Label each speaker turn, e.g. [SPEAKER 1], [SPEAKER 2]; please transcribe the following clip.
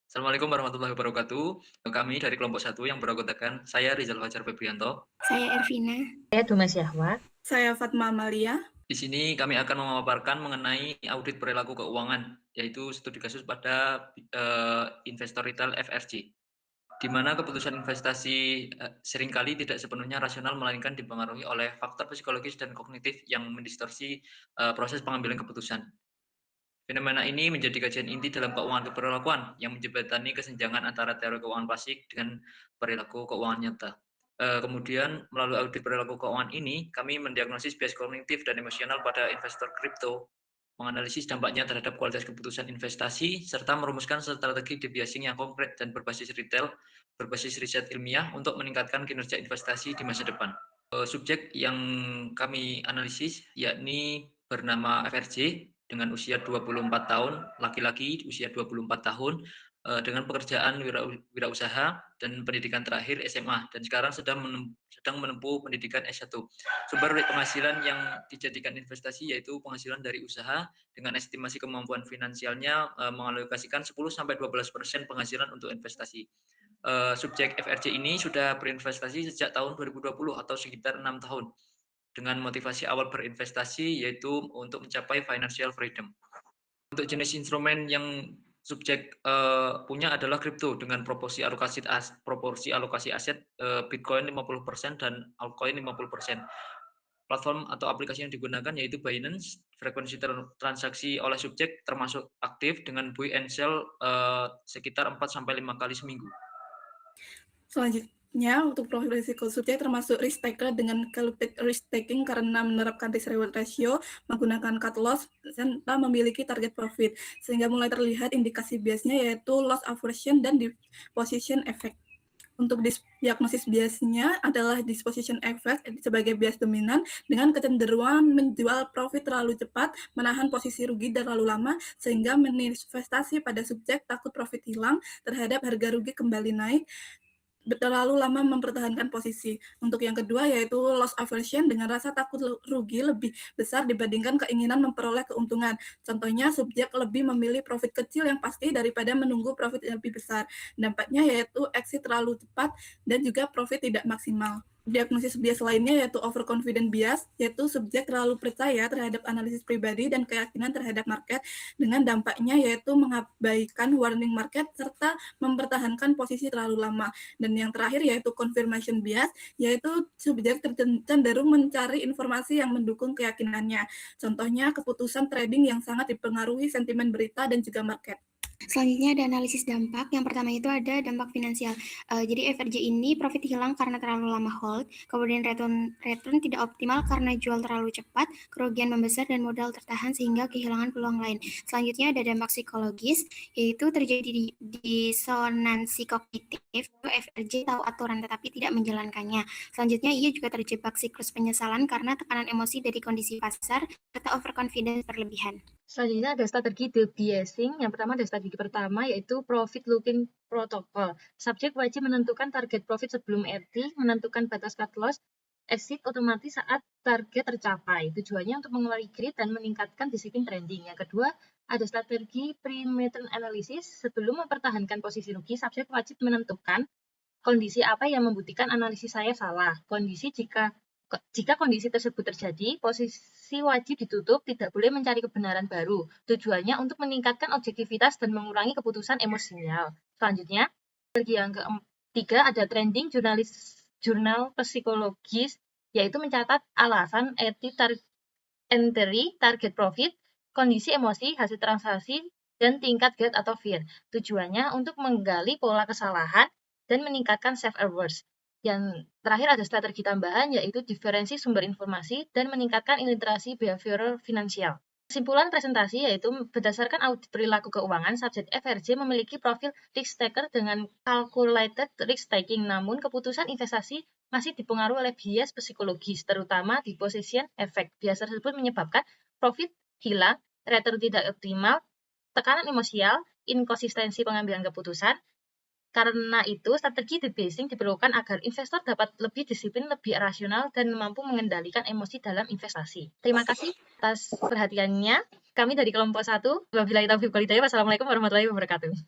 [SPEAKER 1] Assalamualaikum warahmatullahi wabarakatuh. Kami dari kelompok satu yang beranggotakan saya Rizal Fajar Febrianto.
[SPEAKER 2] Saya Ervina.
[SPEAKER 3] Saya Dumas Yahwa.
[SPEAKER 4] Saya Fatma Amalia.
[SPEAKER 1] Di sini kami akan memaparkan mengenai audit perilaku keuangan, yaitu studi kasus pada investor retail FRJ, di mana keputusan investasi seringkali tidak sepenuhnya rasional, melainkan dipengaruhi oleh faktor psikologis dan kognitif yang mendistorsi proses pengambilan keputusan. Fenomena ini menjadi kajian inti dalam keuangan keberlakuan yang menjembatani kesenjangan antara teori keuangan klasik dengan perilaku keuangan nyata. Kemudian melalui audit perilaku keuangan ini, kami mendiagnosis bias kognitif dan emosional pada investor kripto, menganalisis dampaknya terhadap kualitas keputusan investasi, serta merumuskan strategi debiasing yang konkret dan berbasis retail, berbasis riset ilmiah untuk meningkatkan kinerja investasi di masa depan. Subjek yang kami analisis yakni bernama FRJ dengan usia 24 tahun, laki-laki usia 24 tahun, dengan pekerjaan wirausaha dan pendidikan terakhir SMA, dan sekarang sedang menempuh pendidikan S1. Sumber penghasilan yang dijadikan investasi yaitu penghasilan dari usaha dengan estimasi kemampuan finansialnya mengalokasikan 10-12% penghasilan untuk investasi. Subjek FRJ ini sudah berinvestasi sejak tahun 2020 atau sekitar 6 tahun dengan motivasi awal berinvestasi yaitu untuk mencapai financial freedom. Untuk jenis instrumen yang subjek punya adalah kripto dengan proporsi alokasi aset Bitcoin 50% dan altcoin 50%. Platform atau aplikasi yang digunakan yaitu Binance. Frekuensi transaksi oleh subjek termasuk aktif dengan buy and sell sekitar 4-5 kali seminggu.
[SPEAKER 4] Selanjutnya, untuk profil risiko subjek termasuk risk taker dengan calculated risk taking karena menerapkan risk reward ratio, menggunakan cut loss, serta memiliki target profit. Sehingga mulai terlihat indikasi biasnya yaitu loss aversion dan disposition effect. Untuk diagnosis biasnya adalah disposition effect sebagai bias dominan dengan kecenderungan menjual profit terlalu cepat, menahan posisi rugi terlalu lama, sehingga meninvestasi pada subjek takut profit hilang terhadap harga rugi kembali naik, terlalu lama mempertahankan posisi. Untuk yang kedua yaitu loss aversion dengan rasa takut rugi lebih besar dibandingkan keinginan memperoleh keuntungan. Contohnya subjek lebih memilih profit kecil yang pasti daripada menunggu profit yang lebih besar. Dampaknya yaitu exit terlalu cepat dan juga profit tidak maksimal. Diagnosis bias lainnya yaitu overconfident bias, yaitu subjek terlalu percaya terhadap analisis pribadi dan keyakinan terhadap market, dengan dampaknya yaitu mengabaikan warning market serta mempertahankan posisi terlalu lama. Dan yang terakhir yaitu confirmation bias, yaitu subjek cenderung mencari informasi yang mendukung keyakinannya. Contohnya keputusan trading yang sangat dipengaruhi sentimen berita dan juga market.
[SPEAKER 2] Selanjutnya ada analisis dampak. Yang pertama itu ada dampak finansial. Jadi FRJ ini profit hilang karena terlalu lama hold, kemudian return tidak optimal karena jual terlalu cepat, kerugian membesar dan modal tertahan sehingga kehilangan peluang lain. Selanjutnya ada dampak psikologis, yaitu terjadi disonansi kognitif. FRJ tahu aturan tetapi tidak menjalankannya. Selanjutnya ia juga terjebak siklus penyesalan karena tekanan emosi dari kondisi pasar serta overconfidence berlebihan.
[SPEAKER 3] Selanjutnya ada strategi debiasing. Yang pertama ada strategi pertama yaitu profit looking protocol. Subjek wajib menentukan target profit sebelum RT, menentukan batas cut loss, exit otomatis saat target tercapai. Tujuannya untuk mengurangi greed dan meningkatkan disiplin trading. Yang kedua, ada strategi perimeter analysis. Sebelum mempertahankan posisi rugi, subjek wajib menentukan kondisi apa yang membuktikan analisis saya salah. Jika kondisi tersebut terjadi, posisi wajib ditutup, tidak boleh mencari kebenaran baru. Tujuannya untuk meningkatkan objektivitas dan mengurangi keputusan emosional. Selanjutnya, strategi yang ketiga ada trending jurnal psikologis, yaitu mencatat alasan, entry, target profit, kondisi emosi, hasil transaksi, dan tingkat greed atau fear. Tujuannya untuk menggali pola kesalahan dan meningkatkan self-awareness. Yang terakhir ada strategi tambahan yaitu diferensi sumber informasi dan meningkatkan literasi behavioral finansial. Kesimpulan presentasi yaitu berdasarkan audit perilaku keuangan, subjek FRJ memiliki profil risk taker dengan calculated risk taking, namun keputusan investasi masih dipengaruhi oleh bias psikologis, terutama disposition effect. Bias tersebut menyebabkan profit hilang, return tidak optimal, tekanan emosional, inkonsistensi pengambilan keputusan. Karena itu, strategi debasing diperlukan agar investor dapat lebih disiplin, lebih rasional, dan mampu mengendalikan emosi dalam investasi. Terima kasih atas perhatiannya. Kami dari kelompok 1. Wabillahi taufiq wal hidayah. Wassalamualaikum warahmatullahi wabarakatuh.